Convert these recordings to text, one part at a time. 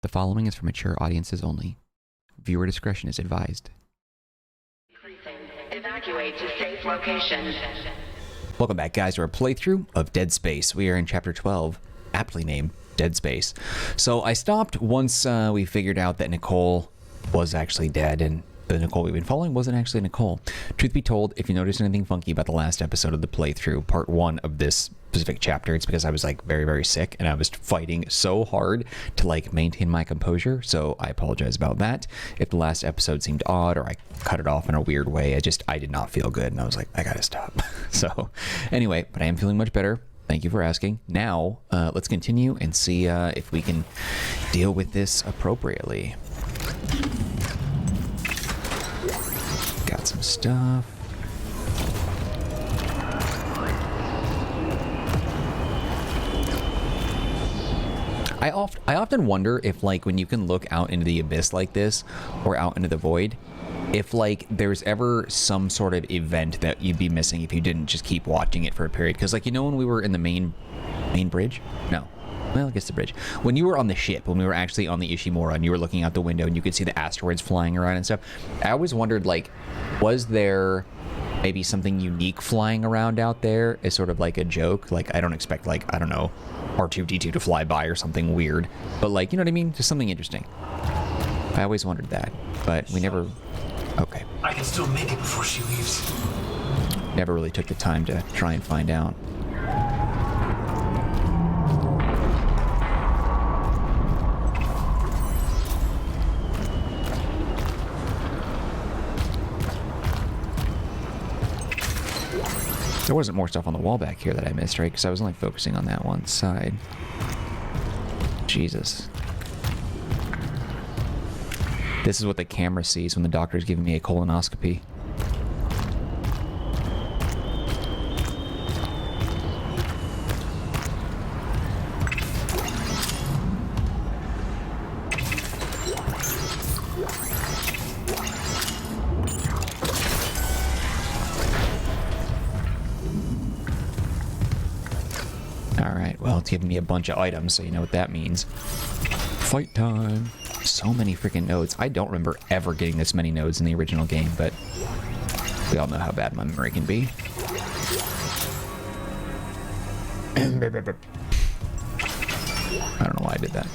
The following is for mature audiences only. Viewer discretion is advised. Evacuate to safe location. Welcome back, guys, to our playthrough of Dead Space. We are in Chapter 12, aptly named Dead Space. So I stopped once we figured out that Nicole was actually dead, and the Nicole we've been following wasn't actually Nicole. Truth be told, if you noticed anything funky about the last episode of the playthrough, part 1 of this specific chapter, it's because I was like very, very sick and I was fighting so hard to like maintain my composure. So I apologize about that. If the last episode seemed odd or I cut it off in a weird way, I did not feel good and I was like, I gotta stop. So anyway, but I am feeling much better. Thank you for asking. Now, let's continue and see if we can deal with this appropriately. Got some stuff. I often wonder if, like, when you can look out into the abyss like this, or out into the void, if, like, there's ever some sort of event that you'd be missing if you didn't just keep watching it for a period. Because, like, you know when we were in the main bridge? No. Well, I guess the bridge. When you were on the ship, when we were actually on the Ishimura, and you were looking out the window and you could see the asteroids flying around and stuff, I always wondered, like, was there maybe something unique flying around out there as sort of like a joke? Like, I don't expect, like, I don't know, R2-D2 to fly by or something weird, but, like, you know what I mean? Just something interesting. I always wondered that, but we never... Okay. I can still make it before she leaves. Never really took the time to try and find out. There wasn't more stuff on the wall back here that I missed, right? Because I was only focusing on that one side. Jesus. This is what the camera sees when the doctor's giving me a colonoscopy. It's giving me a bunch of items, so you know what that means. Fight time. So many freaking nodes. I don't remember ever getting this many nodes in the original game, but we all know how bad my memory can be. I don't know why I did that.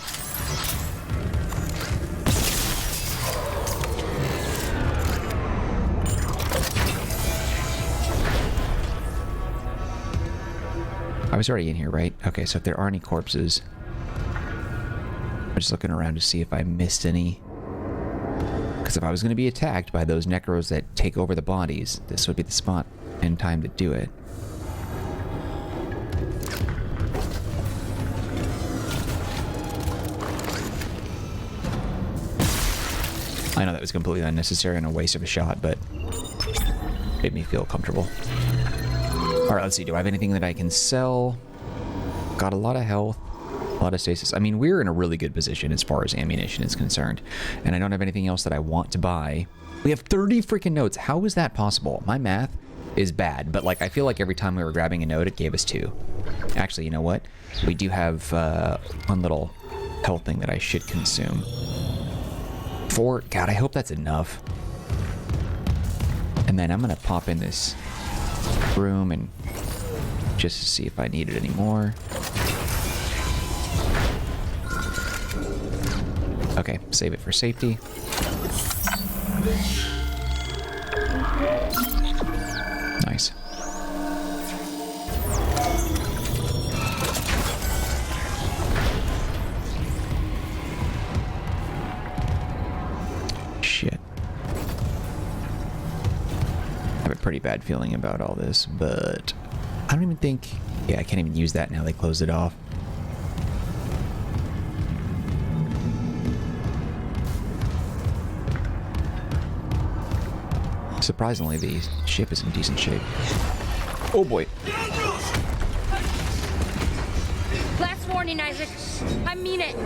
I was already in here, right? Okay, so if there are any corpses, I'm just looking around to see if I missed any. Because if I was going to be attacked by those necros that take over the bodies, this would be the spot and time to do it. I know that was completely unnecessary and a waste of a shot, but made me feel comfortable. Alright, let's see. Do I have anything that I can sell? Got a lot of health, a lot of stasis. I mean, we're in a really good position as far as ammunition is concerned. And I don't have anything else that I want to buy. We have 30 freaking nodes. How is that possible? My math is bad, but, like, I feel like every time we were grabbing a node, it gave us 2. Actually, you know what? We do have one little health thing that I should consume. 4. God, I hope that's enough. And then I'm going to pop in this room and just to see if I need it anymore. Okay, save it for safety. Nice. Shit. I have a pretty bad feeling about all this, but I don't even think... Yeah, I can't even use that now. They closed it off. Surprisingly, the ship is in decent shape. Oh boy. Last warning, Isaac. I mean it.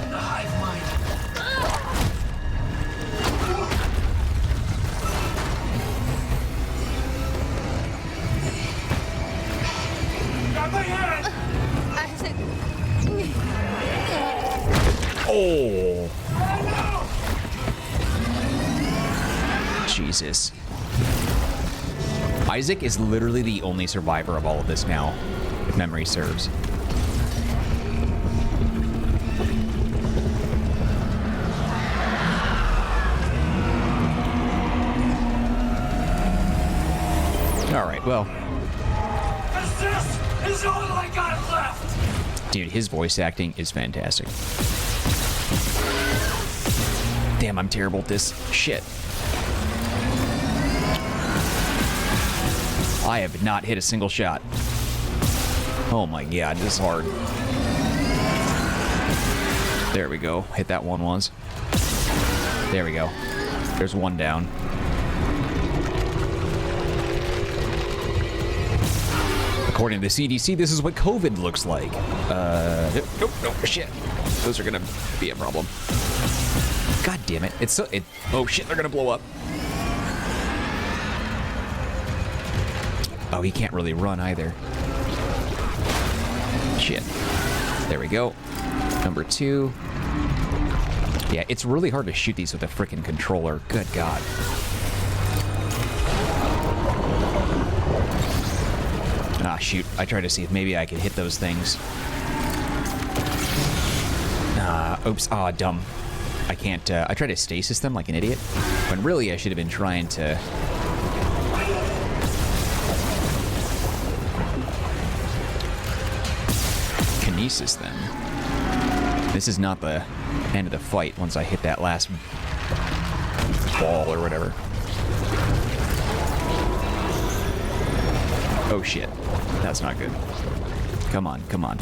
The hive mind. Jesus. Isaac is literally the only survivor of all of this now, if memory serves. Alright, well. This is all I got left! Dude, his voice acting is fantastic. Damn, I'm terrible at this. Shit. I have not hit a single shot. Oh my god, this is hard. There we go. Hit that one once. There we go. There's one down. According to the CDC, this is what COVID looks like. Nope, shit. Those are gonna be a problem. God damn it. It's so, oh shit, they're gonna blow up. Oh, he can't really run either. Shit. There we go. Number 2. Yeah, it's really hard to shoot these with a frickin' controller. Good God. Ah, shoot. I tried to see if maybe I could hit those things. Oops. Ah, dumb. I can't, I tried to stasis them like an idiot. When really I should have been trying to... kinesis them. This is not the end of the fight once I hit that last ball or whatever. Oh shit. That's not good. Come on, come on.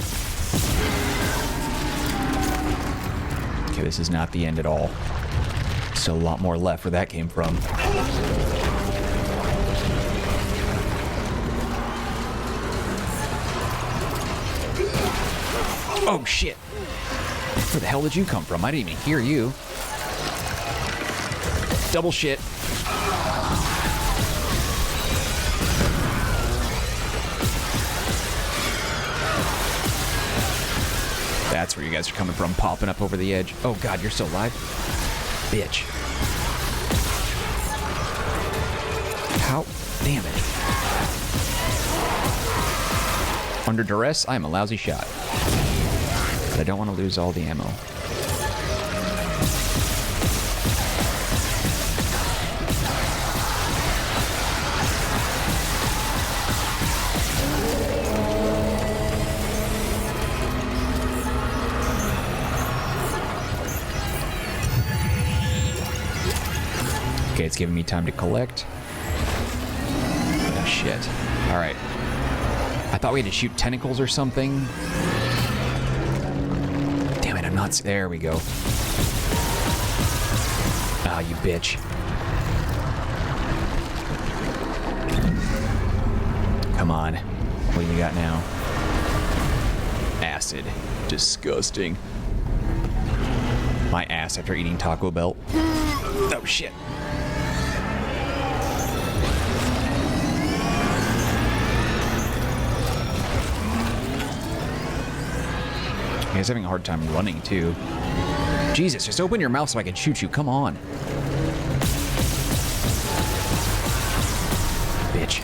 Okay, this is not the end at all. Still a lot more left where that came from. Oh shit. Where the hell did you come from? I didn't even hear you. Double shit. That's where you guys are coming from, popping up over the edge. Oh god, you're still alive? Bitch. How? Damn it. Under duress, I am a lousy shot. But I don't want to lose all the ammo. Okay, it's giving me time to collect. Oh, shit. Alright. I thought we had to shoot tentacles or something. Damn it, I'm not... There we go. Ah, you bitch. Come on. What do you got now? Acid. Disgusting. My ass after eating Taco Bell. Oh, shit. He's having a hard time running, too. Jesus, just open your mouth so I can shoot you. Come on. Bitch.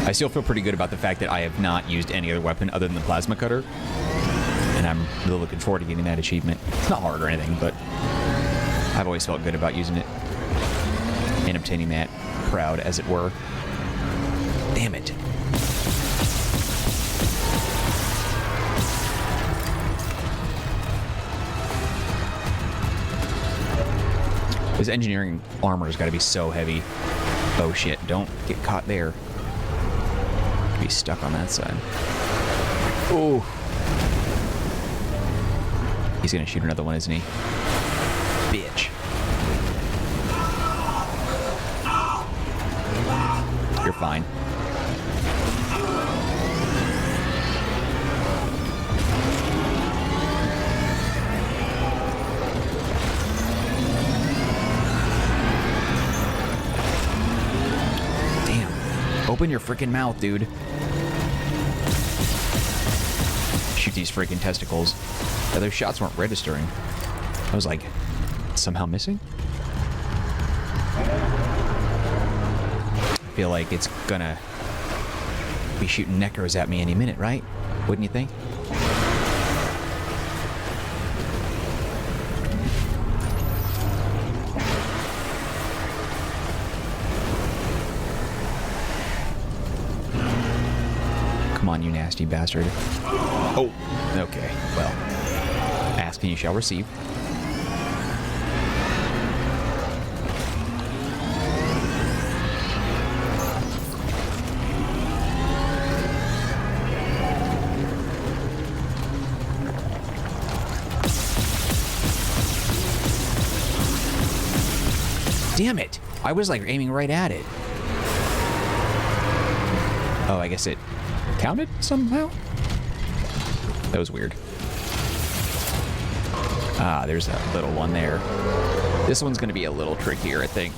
I still feel pretty good about the fact that I have not used any other weapon other than the plasma cutter. And I'm really looking forward to getting that achievement. It's not hard or anything, but I've always felt good about using it and obtaining that proud, as it were. Damn it. This engineering armor has got to be so heavy. Oh shit, don't get caught there. Be stuck on that side. Oh. He's gonna shoot another one, isn't he? Bitch. You're fine. Open your freaking mouth, dude. Shoot these freaking testicles. Yeah, those shots weren't registering. I was like, somehow missing? I feel like it's gonna be shooting necros at me any minute, right? Wouldn't you think? Come on, you nasty bastard. Oh, okay. Well, ask and you shall receive. Damn it! I was like aiming right at it. Oh, I guess it counted somehow? That was weird. Ah, there's that little one there. This one's gonna be a little trickier, I think.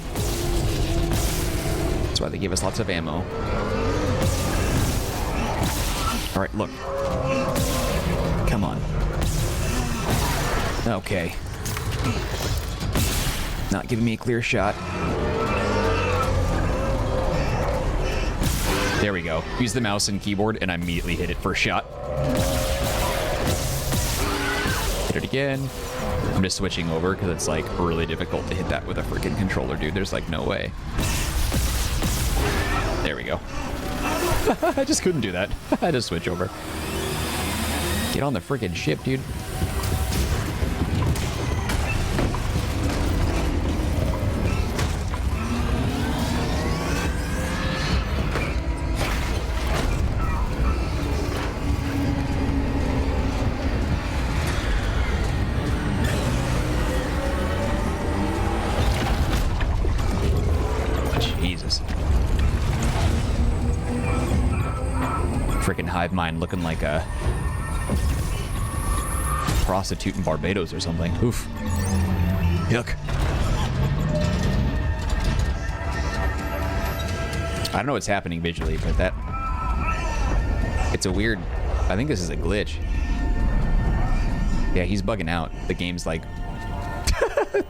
That's why they give us lots of ammo. Alright, look. Come on. Okay. Not giving me a clear shot. There we go. Use the mouse and keyboard, and I immediately hit it first shot. Hit it again. I'm just switching over because it's like really difficult to hit that with a freaking controller, dude. There's like no way. There we go. I just couldn't do that. I had to switch over. Get on the freaking ship, dude. Freaking hive mind looking like a prostitute in Barbados or something. Oof. Yuck. I don't know what's happening visually, but that... It's a weird... I think this is a glitch. Yeah, he's bugging out. The game's like...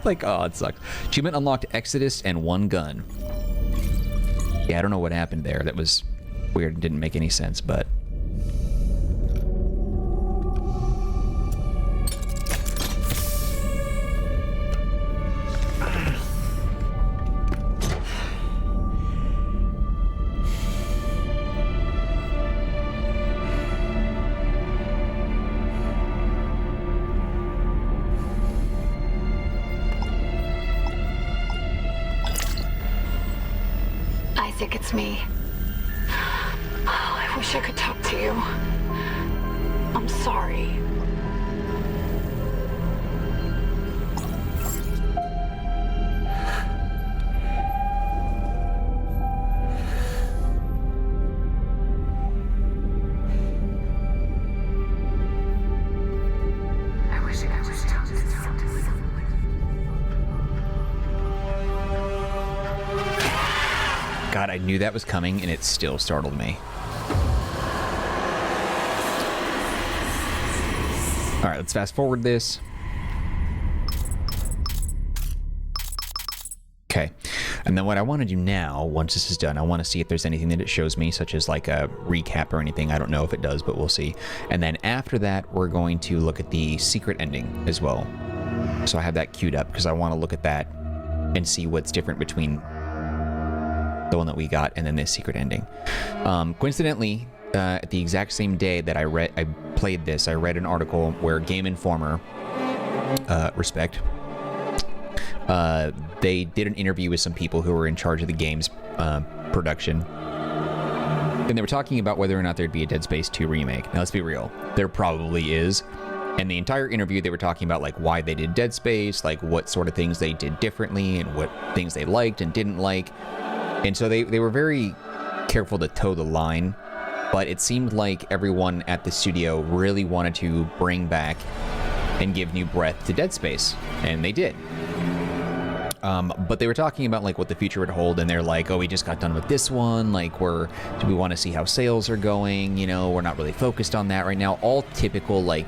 like, oh, it sucks. Achievement unlocked Exodus and one gun. Yeah, I don't know what happened there. That was weird. Didn't make any sense, but... Isaac, it's me. Oh, I wish I could talk to you. I'm sorry. I wish I could talk to you. God, I knew that was coming, and it still startled me. All right, let's fast forward this. Okay, and then what I want to do now, once this is done, I want to see if there's anything that it shows me, such as like a recap or anything. I don't know if it does, but we'll see. And then after that, we're going to look at the secret ending as well. So I have that queued up because I want to look at that and see what's different between the one that we got and then this secret ending. Coincidentally, at the exact same day that I played this, I read an article where Game Informer, respect, they did an interview with some people who were in charge of the game's production, and they were talking about whether or not there'd be a Dead Space 2 remake. Now let's be real, there probably is. And the entire interview, they were talking about like why they did Dead Space, like what sort of things they did differently, and what things they liked and didn't like. And so they were very careful to toe the line, but it seemed like everyone at the studio really wanted to bring back and give new breath to Dead Space, and they did. But they were talking about like what the future would hold, and they're like, oh, we just got done with this one. Like, do we want to see how sales are going? You know, we're not really focused on that right now. All typical like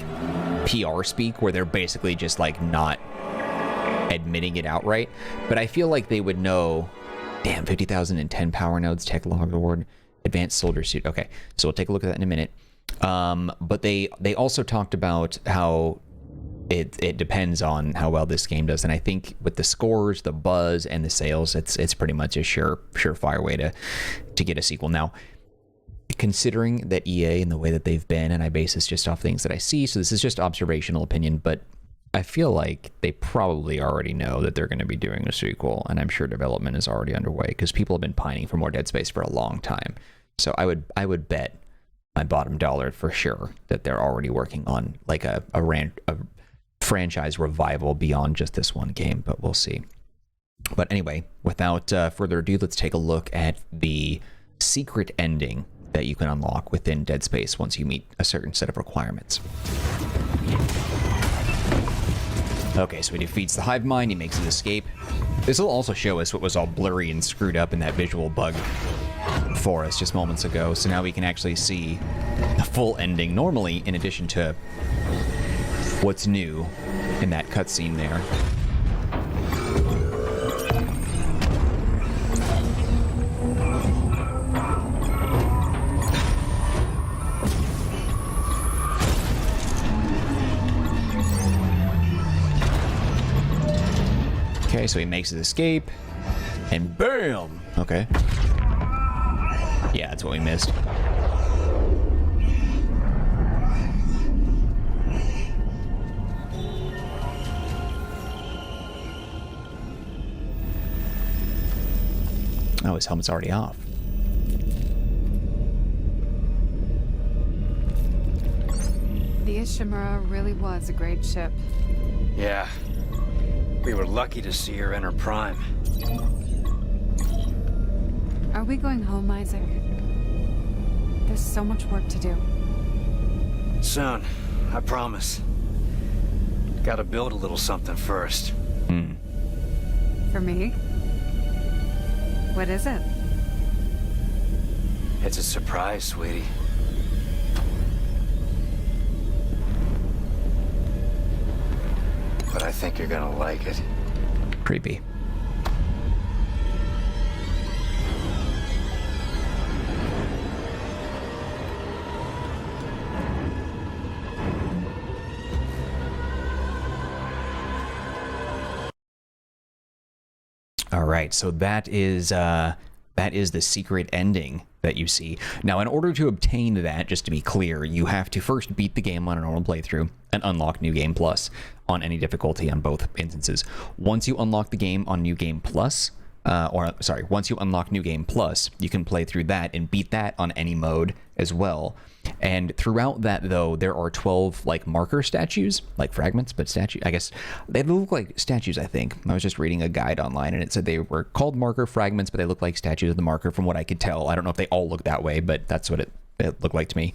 PR speak, where they're basically just like not admitting it outright. But I feel like they would know. Damn, 50,010 power nodes, tech log award, advanced soldier suit. Okay, so we'll take a look at that in a minute. But they also talked about how it depends on how well this game does, and I think with the scores, the buzz, and the sales, it's pretty much a surefire way to get a sequel. Now, considering that EA and the way that they've been, and I base this just off things that I see, so this is just observational opinion, but I feel like they probably already know that they're going to be doing a sequel, and I'm sure development is already underway because people have been pining for more Dead Space for a long time. So I would bet my bottom dollar for sure that they're already working on like a franchise revival beyond just this one game, but we'll see. But anyway, without further ado, let's take a look at the secret ending that you can unlock within Dead Space once you meet a certain set of requirements. Okay, so he defeats the hive mind, he makes his escape. This will also show us what was all blurry and screwed up in that visual bug for us just moments ago, so now we can actually see the full ending normally, in addition to what's new in that cutscene there. Okay, so he makes his escape, and BAM! Okay. Yeah, that's what we missed. Oh, his helmet's already off. The Ishimura really was a great ship. Yeah. We were lucky to see her in her prime. Are we going home, Isaac? There's so much work to do. Soon, I promise. Gotta build a little something first. For me? What is it? It's a surprise, sweetie. But I think you're gonna like it. Creepy. All right, so that is the secret ending that you see. Now, in order to obtain that, just to be clear, you have to first beat the game on a normal playthrough and unlock New Game Plus on any difficulty on both instances. Once you unlock the game on New Game Plus, once you unlock New Game Plus, you can play through that and beat that on any mode as well. And throughout that, though, there are 12 like marker statues, like fragments, but statue. I guess they look like statues. I think I was just reading a guide online, and it said they were called marker fragments, but they look like statues of the marker, from what I could tell. I don't know if they all look that way, but that's what it looked like to me.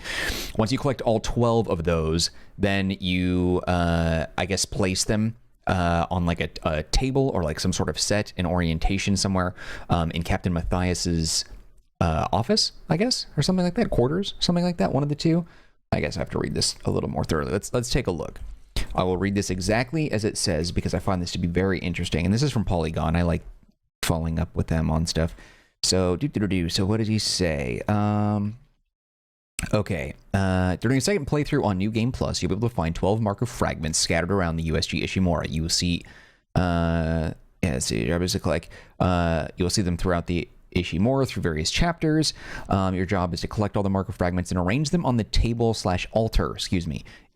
Once you collect all 12 of those, then you, I guess, place them on like a table or like some sort of set in orientation somewhere in Captain Matthias's office, I guess, or something like that, quarters, something like that, one of the two. I guess I have to read this a little more thoroughly. Let's take a look. I will read this exactly as it says because I find this to be very interesting, and this is from Polygon. I like following up with them on stuff. So so what did he say? Okay, during a second playthrough on New Game Plus, you'll be able to find 12 marker fragments scattered around the USG Ishimura. You will see, you'll see them throughout the Ishimura through various chapters. Your job is to collect all the marker fragments and arrange them on the table/altar,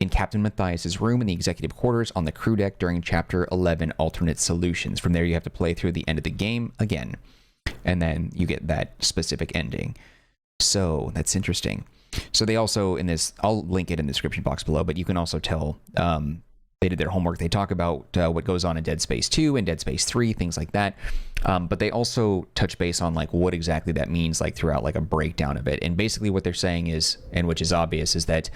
in Captain Matthias's room in the executive quarters on the crew deck during Chapter 11 Alternate Solutions. From there, you have to play through the end of the game again, and then you get that specific ending. So that's interesting. So they also, in this, I'll link it in the description box below, but you can also tell they did their homework. They talk about what goes on in Dead Space 2 and Dead Space 3, things like that. But they also touch base on like what exactly that means, like throughout like a breakdown of it. And basically what they're saying is, and which is obvious, is that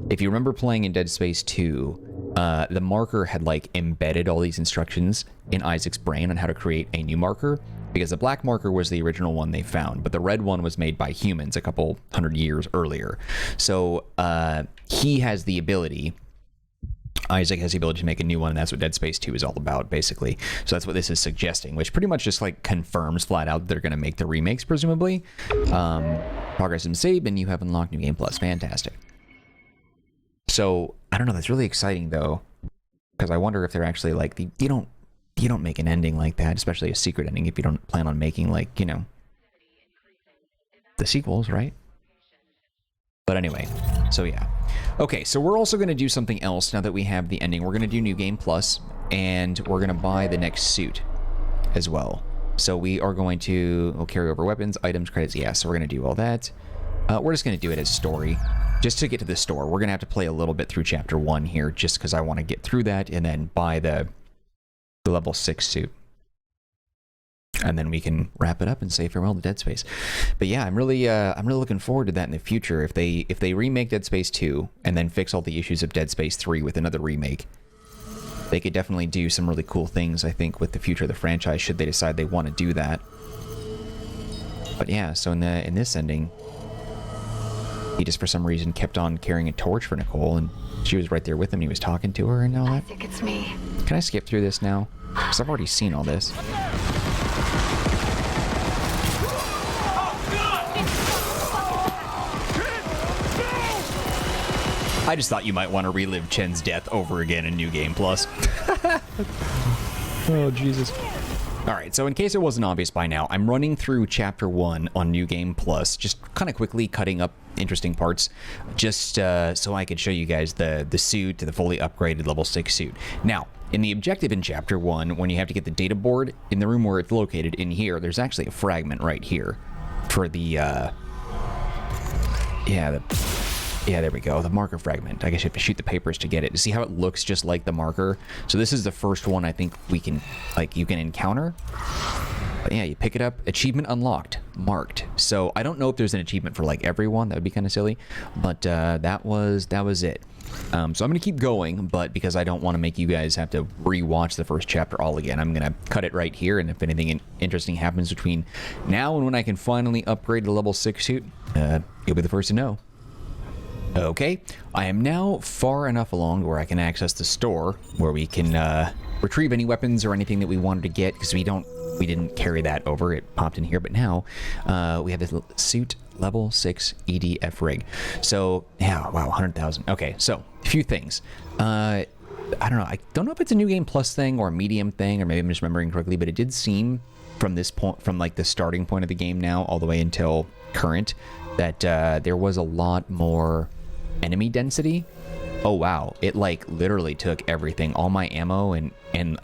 if you remember playing in Dead Space 2, the marker had like embedded all these instructions in Isaac's brain on how to create a new marker, because the black marker was the original one they found, but the red one was made by humans a couple hundred years earlier. So he has the ability, Isaac has the ability to make a new one, and that's what Dead Space 2 is all about, basically. So that's what this is suggesting, which pretty much just like confirms flat out that they're going to make the remakes, presumably. Progress and save, and you have unlocked New Game Plus. Fantastic. So I don't know. That's really exciting though, because I wonder if they're actually like you don't make an ending like that, especially a secret ending, if you don't plan on making like, you know, the sequels, right? But anyway, so yeah. Okay, so we're also going to do something else now that we have the ending. We're going to do New Game Plus, and we're going to buy the next suit as well. So we are going to carry over weapons, items, credits. Yeah, so we're going to do all that. We're just going to do it as story. Just to get to the store, we're going to have to play a little bit through Chapter 1 here, just because I want to get through that and then buy the level 6 suit. And then we can wrap it up and say farewell to Dead Space. But yeah, I'm really looking forward to that in the future. If they remake Dead Space 2 and then fix all the issues of Dead Space 3 with another remake, they could definitely do some really cool things, I think, with the future of the franchise, should they decide they want to do that. But yeah, so in this ending, he just for some reason kept on carrying a torch for Nicole, and she was right there with him. He was talking to her and all that. I think it's me. Can I skip through this now? Because I've already seen all this. I just thought you might want to relive Chen's death over again in New Game Plus. Oh, Jesus. Alright, so in case it wasn't obvious by now, I'm running through Chapter 1 on New Game Plus, just kind of quickly cutting up interesting parts, just so I could show you guys the suit, the fully upgraded level 6 suit. Now, in the objective in Chapter 1, when you have to get the data board, in the room where it's located in here, there's actually a fragment right here for the, yeah, there we go, the marker fragment. I guess you have to shoot the papers to get it. To see how it looks just like the marker. So this is the first one I think we can, like, you can encounter. But yeah, you pick it up, achievement unlocked, marked. So I don't know if there's an achievement for like everyone, that would be kind of silly, but that was it. So I'm going to keep going, but because I don't want to make you guys have to re-watch the first chapter all again, I'm going to cut it right here, and if anything interesting happens between now and when I can finally upgrade the level 6 suit, you'll be the first to know. Okay, I am now far enough along where I can access the store, where we can retrieve any weapons or anything that we wanted to get, because we didn't carry that over. It popped in here, but now we have this suit level 6 EDF rig. So yeah, wow, 100,000. Okay, so a few things. I don't know. I don't know if it's a New Game Plus thing or a medium thing, or maybe I'm just remembering correctly, but it did seem from this point, from like the starting point of the game now all the way until current, that there was a lot more enemy density. Oh wow, it like literally took everything, all my ammo and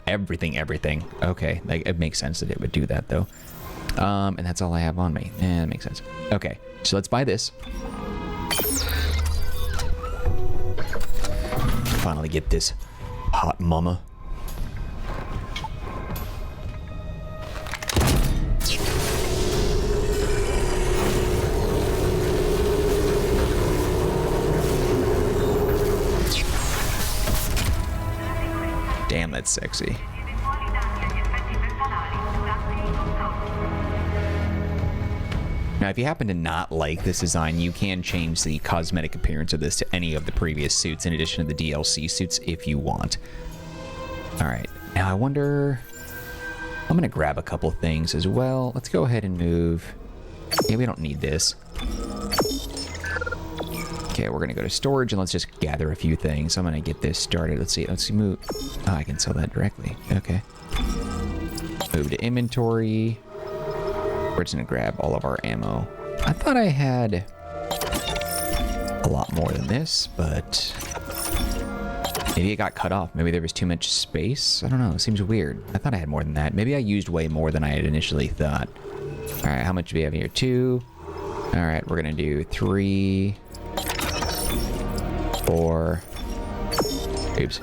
everything. Okay, like it makes sense that it would do that though. And that's all I have on me. That makes sense. Okay, so let's buy this. Finally get this hot mama. Damn, that's sexy. Now, if you happen to not like this design, you can change the cosmetic appearance of this to any of the previous suits in addition to the DLC suits if you want. Alright, now I wonder... I'm gonna grab a couple things as well. Let's go ahead and move... Yeah, we don't need this. Okay, we're gonna go to storage and let's just gather a few things. I'm gonna get this started. Let's see, move. Oh, I can sell that directly. Okay. Move to inventory. We're just gonna grab all of our ammo. I thought I had a lot more than this, but maybe it got cut off. Maybe there was too much space. I don't know, it seems weird. I thought I had more than that. Maybe I used way more than I had initially thought. All right, how much do we have here? 2. All right, we're gonna do 3, 4, oops,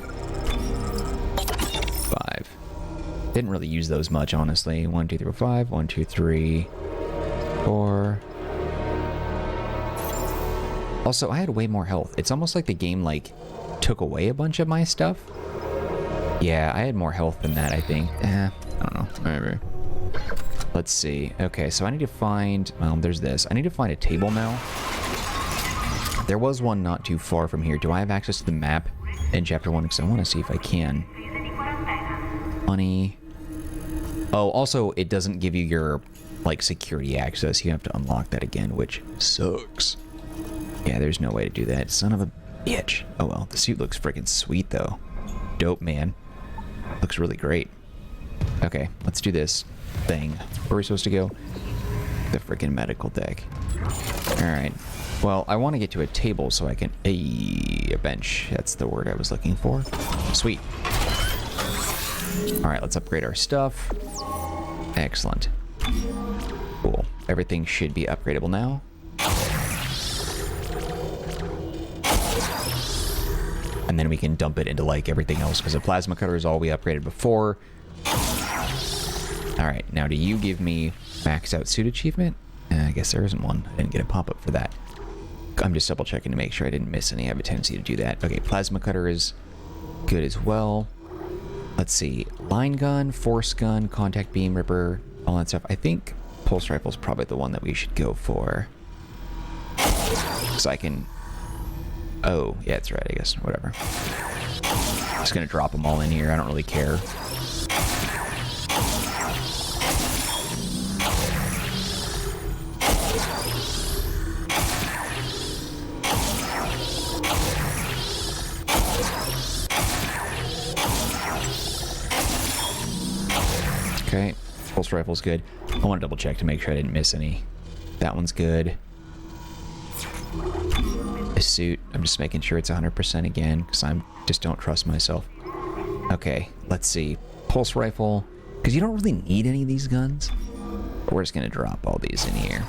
Didn't really use those much, honestly. 1, 2, 3, 4, 5. 1, 2, 3, 4. Also, I had way more health. It's almost like the game, like, took away a bunch of my stuff. Yeah, I had more health than that, I think. I don't know. Whatever. Let's see. Okay, so I need to find... Well, there's this. I need to find a table now. There was one not too far from here. Do I have access to the map in Chapter 1? Because I want to see if I can. Money. Oh, also, it doesn't give you your, like, security access. You have to unlock that again, which sucks. Yeah, there's no way to do that. Son of a bitch. Oh, well. The suit looks freaking sweet, though. Dope, man. Looks really great. Okay, let's do this thing. Where are we supposed to go? The freaking medical deck. Alright. Well, I want to get to a table so I can... a bench. That's the word I was looking for. Sweet. Alright, let's upgrade our stuff. Excellent. Cool. Everything should be upgradable now. And then we can dump it into, like, everything else, because the plasma cutter is all we upgraded before. Alright, now do you give me max out suit achievement? I guess there isn't one. I didn't get a pop-up for that. I'm just double-checking to make sure I didn't miss any. I have a tendency to do that. Okay, plasma cutter is good as well. Let's see. Line gun, force gun, contact beam, ripper, all that stuff. I think pulse rifle is probably the one that we should go for. So I can... Oh, yeah, that's right, I guess. Whatever. Just gonna drop them all in here. I don't really care. Okay, pulse rifle's good. I want to double check to make sure I didn't miss any. That one's good. The suit, I'm just making sure it's 100% again, because I just don't trust myself. Okay, let's see. Pulse rifle, because you don't really need any of these guns. But we're just going to drop all these in here.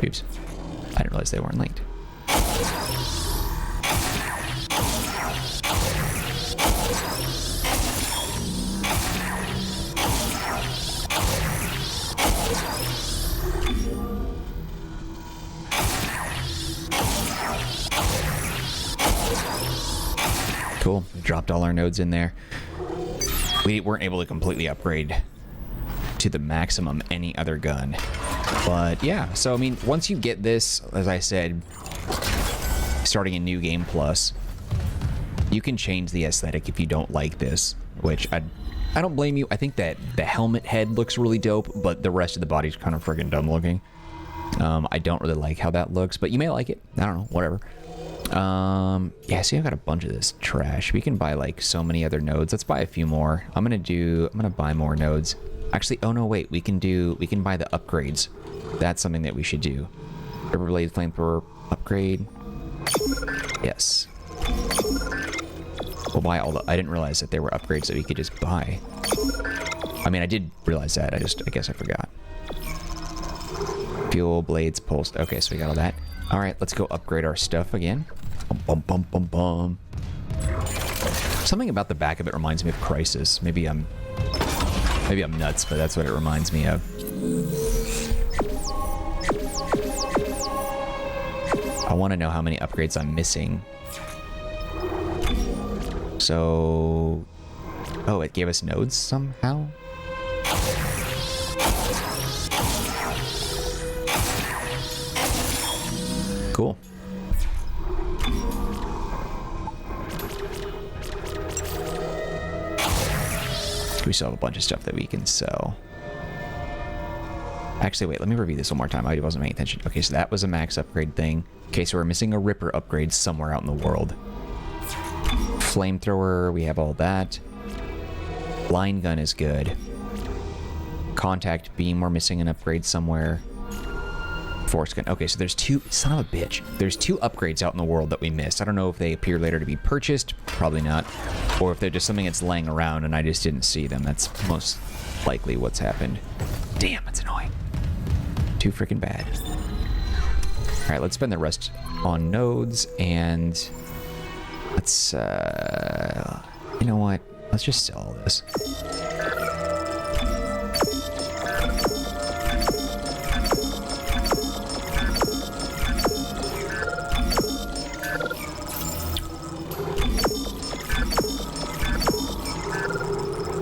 Oops. I didn't realize they weren't linked. Cool. Dropped all our nodes in there. We weren't able to completely upgrade to the maximum any other gun. But yeah, so I mean, once you get this, as I said, starting a new game plus, you can change the aesthetic if you don't like this, which I don't blame you. I think that the helmet head looks really dope, but the rest of the body's kind of friggin' dumb looking. I don't really like how that looks, but you may like it. I don't know, whatever. Yeah, see, I've got a bunch of this trash. We can buy like so many other nodes. Let's buy a few more. I'm gonna buy more nodes. Actually, oh no, wait, we can buy the upgrades. That's something that we should do. Riverblade flamethrower upgrade. Yes. We'll buy all the, I didn't realize that there were upgrades that we could just buy. I mean, I did realize that, I guess I forgot. Fuel, blades, pulse. Okay, so we got all that. All right, let's go upgrade our stuff again. Bum, bum, bum, bum. Something about the back of it reminds me of Crisis. Maybe I'm nuts, but that's what it reminds me of. I want to know how many upgrades I'm missing. So, oh, it gave us nodes somehow? Cool. We still have a bunch of stuff that we can sell. Actually, wait, let me review this one more time. I wasn't paying attention. Okay, so that was a max upgrade thing. Okay, so we're missing a Ripper upgrade somewhere out in the world. Flamethrower, we have all that. Line gun is good. Contact beam, we're missing an upgrade somewhere. Force gun. Okay, so there's two, son of a bitch. There's two upgrades out in the world that we missed. I don't know if they appear later to be purchased, probably not, or if they're just something that's laying around and I just didn't see them. That's most likely what's happened. Damn, that's annoying. Too freaking bad. All right, let's spend the rest on nodes, and Let's, you know what? Let's just sell all this.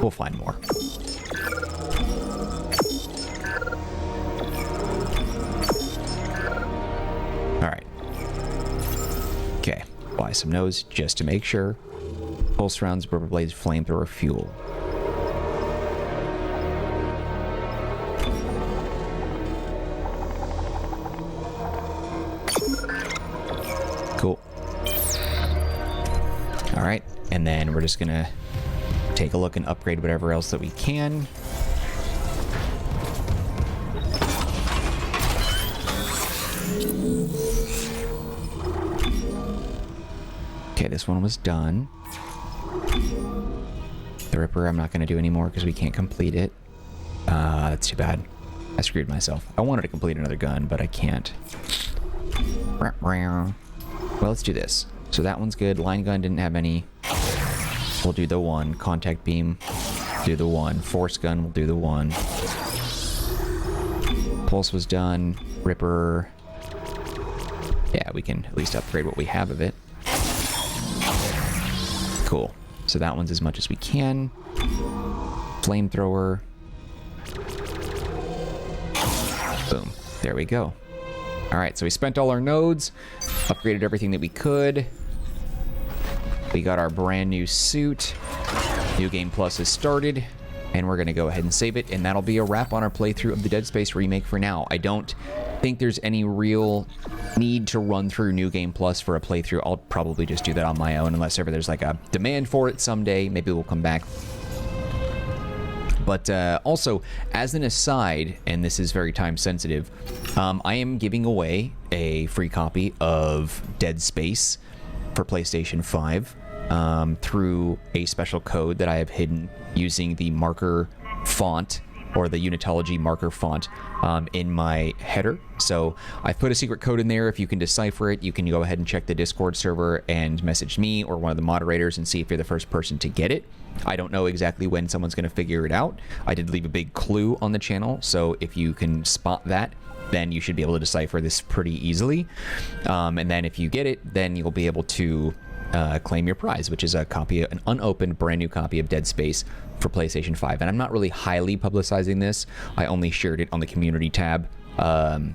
We'll find more. All right. Okay. Buy some nodes just to make sure. Pulse rounds, rubber blades, flamethrower, fuel. Cool. All right. And then we're just going to take a look and upgrade whatever else that we can. Okay, this one was done. The Ripper I'm not going to do anymore because we can't complete it. That's too bad. I screwed myself. I wanted to complete another gun, but I can't. Well, let's do this. So that one's good. Line gun didn't have any. We'll do the one. Contact beam, do the one. Force gun, we'll do the one. Pulse was done. Ripper. Yeah, we can at least upgrade what we have of it. Cool. So that one's as much as we can. Flamethrower. Boom. There we go. All right, so we spent all our nodes, upgraded everything that we could. We got our brand new suit. New Game Plus has started, and we're going to go ahead and save it, and that'll be a wrap on our playthrough of the Dead Space remake for now. I don't think there's any real need to run through New Game Plus for a playthrough. I'll probably just do that on my own, unless ever there's like a demand for it someday. Maybe we'll come back. But also, as an aside, and this is very time sensitive, I am giving away a free copy of Dead Space for PlayStation 5 through a special code that I have hidden using the marker font, or the Unitology marker font, in my header. So I've put a secret code in there. If you can decipher it, you can go ahead and check the Discord server and message me or one of the moderators and see if you're the first person to get it. I don't know exactly when someone's going to figure it out. I did leave a big clue on the channel, so if you can spot that, then you should be able to decipher this pretty easily. And then if you get it, then you'll be able to claim your prize, which is a copy, an unopened brand new copy of Dead Space for PlayStation 5. And I'm not really highly publicizing this. I only shared it on the community tab of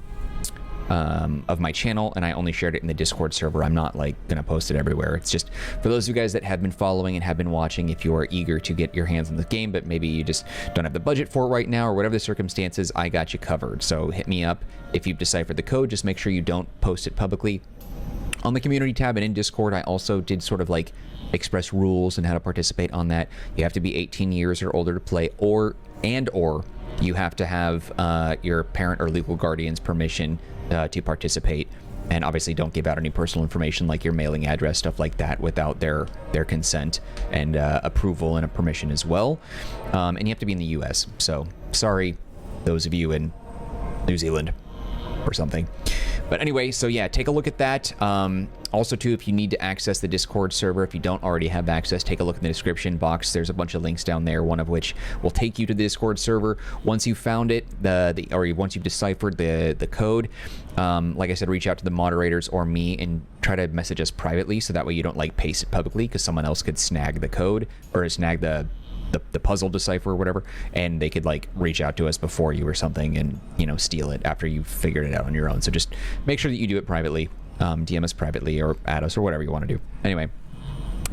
my channel, and I only shared it in the Discord server. I'm not like gonna post it everywhere. It's just for those of you guys that have been following and have been watching. If you are eager to get your hands on the game, but maybe you just don't have the budget for it right now, or whatever the circumstances, I got you covered. So hit me up if you've deciphered the code. Just make sure you don't post it publicly. On the community tab and in Discord, I also did sort of like express rules and how to participate on that. You have to be 18 years or older to play, or you have to have your parent or legal guardian's permission to participate. And obviously don't give out any personal information like your mailing address, stuff like that, without their consent and approval and a permission as well. And you have to be in the US. So sorry, those of you in New Zealand or something. But anyway, so yeah, take a look at that. Also, too, if you need to access the Discord server, if you don't already have access, take a look in the description box. There's a bunch of links down there, one of which will take you to the Discord server. Once you've found it, or once you've deciphered the code, like I said, reach out to the moderators or me and try to message us privately, so that way you don't like paste it publicly, because someone else could snag the code or snag the puzzle decipher or whatever, and they could like reach out to us before you or something and, you know, steal it after you've figured it out on your own. So just make sure that you do it privately, DM us privately or add us or whatever you want to do. Anyway,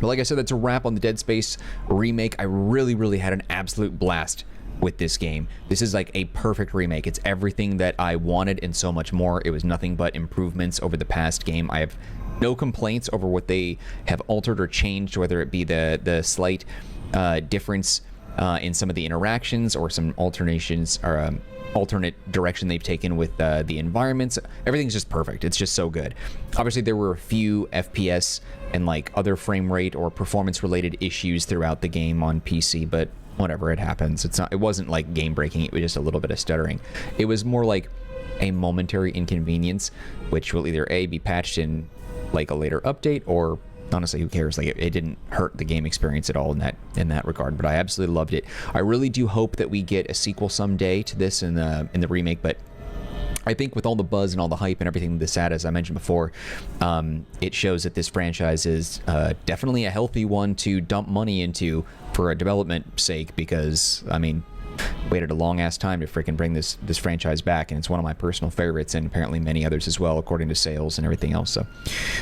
but like I said, that's a wrap on the Dead Space remake. I really had an absolute blast with this game. This is like a perfect remake. It's everything that I wanted and so much more. It was nothing but improvements over the past game. I have no complaints over what they have altered or changed, whether it be the slight difference in some of the interactions or some alternations or alternate direction they've taken with the environments. Everything's just perfect. It's just so good. Obviously, there were a few FPS and like other frame rate or performance related issues throughout the game on PC, but whatever, it happens. It wasn't like game breaking. It was just a little bit of stuttering. It was more like a momentary inconvenience, which will either A, be patched in like a later update, or honestly, who cares? Like, it didn't hurt the game experience at all in that regard. But I absolutely loved it. I really do hope that we get a sequel someday to this in the remake. But I think with all the buzz and all the hype and everything this had, as I mentioned before, it shows that this franchise is definitely a healthy one to dump money into for a development sake, because, I mean, waited a long ass time to freaking bring this franchise back, and it's one of my personal favorites, and apparently many others as well, according to sales and everything else. So,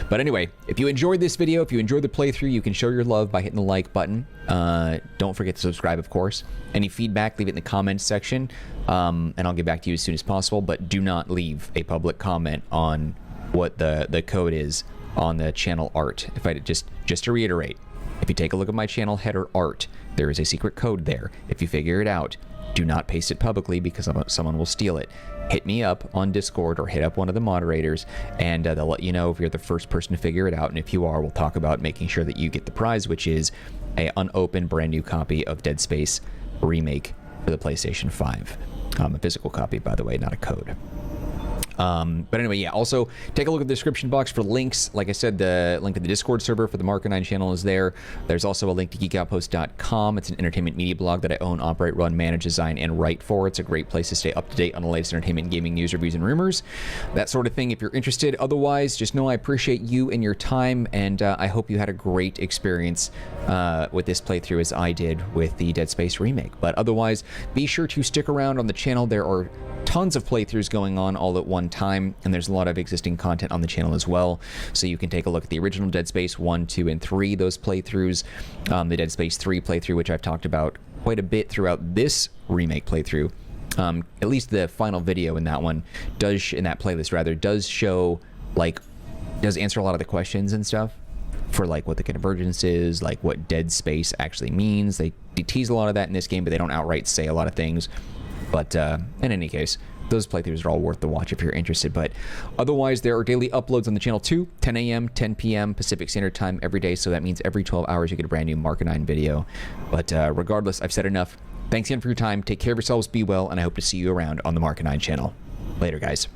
but anyway, if you enjoyed this video, if you enjoyed the playthrough, you can show your love by hitting the like button. Don't forget to subscribe, of course. Any feedback, leave it in the comments section, and I'll get back to you as soon as possible. But do not leave a public comment on what the code is on the channel art. If I just to reiterate, if you take a look at my channel header art, there is a secret code there. If you figure it out, do not paste it publicly, because someone will steal it. Hit me up on Discord or hit up one of the moderators, and they'll let you know if you're the first person to figure it out. And if you are, we'll talk about making sure that you get the prize, which is a unopened brand new copy of Dead Space Remake for the PlayStation 5. A physical copy, by the way, not a code. But anyway, yeah, also take a look at the description box for links. Like I said, the link to the Discord server for the Marcanine channel is there. There's also a link to geekoutpost.com. It's an entertainment media blog that I own, operate, run, manage, design, and write for. It's a great place to stay up to date on the latest entertainment, gaming news, reviews, and rumors. That sort of thing if you're interested. Otherwise, just know I appreciate you and your time, and I hope you had a great experience with this playthrough as I did with the Dead Space remake. But otherwise, be sure to stick around on the channel. There are tons of playthroughs going on all at one time, and there's a lot of existing content on the channel as well, so you can take a look at the original Dead Space 1, 2, and 3, those playthroughs, the Dead Space 3 playthrough, which I've talked about quite a bit throughout this remake playthrough. At least the final video in that one in that playlist rather, does show, like, does answer a lot of the questions and stuff for, like, what the convergence is, like what Dead Space actually means. They tease a lot of that in this game, but they don't outright say a lot of things. But in any case, those playthroughs are all worth the watch if you're interested. But otherwise, there are daily uploads on the channel too, 10 a.m., 10 p.m. Pacific Standard Time every day. So that means every 12 hours you get a brand new Marcanine video. But regardless, I've said enough. Thanks again for your time. Take care of yourselves, be well, and I hope to see you around on the Marcanine channel. Later, guys.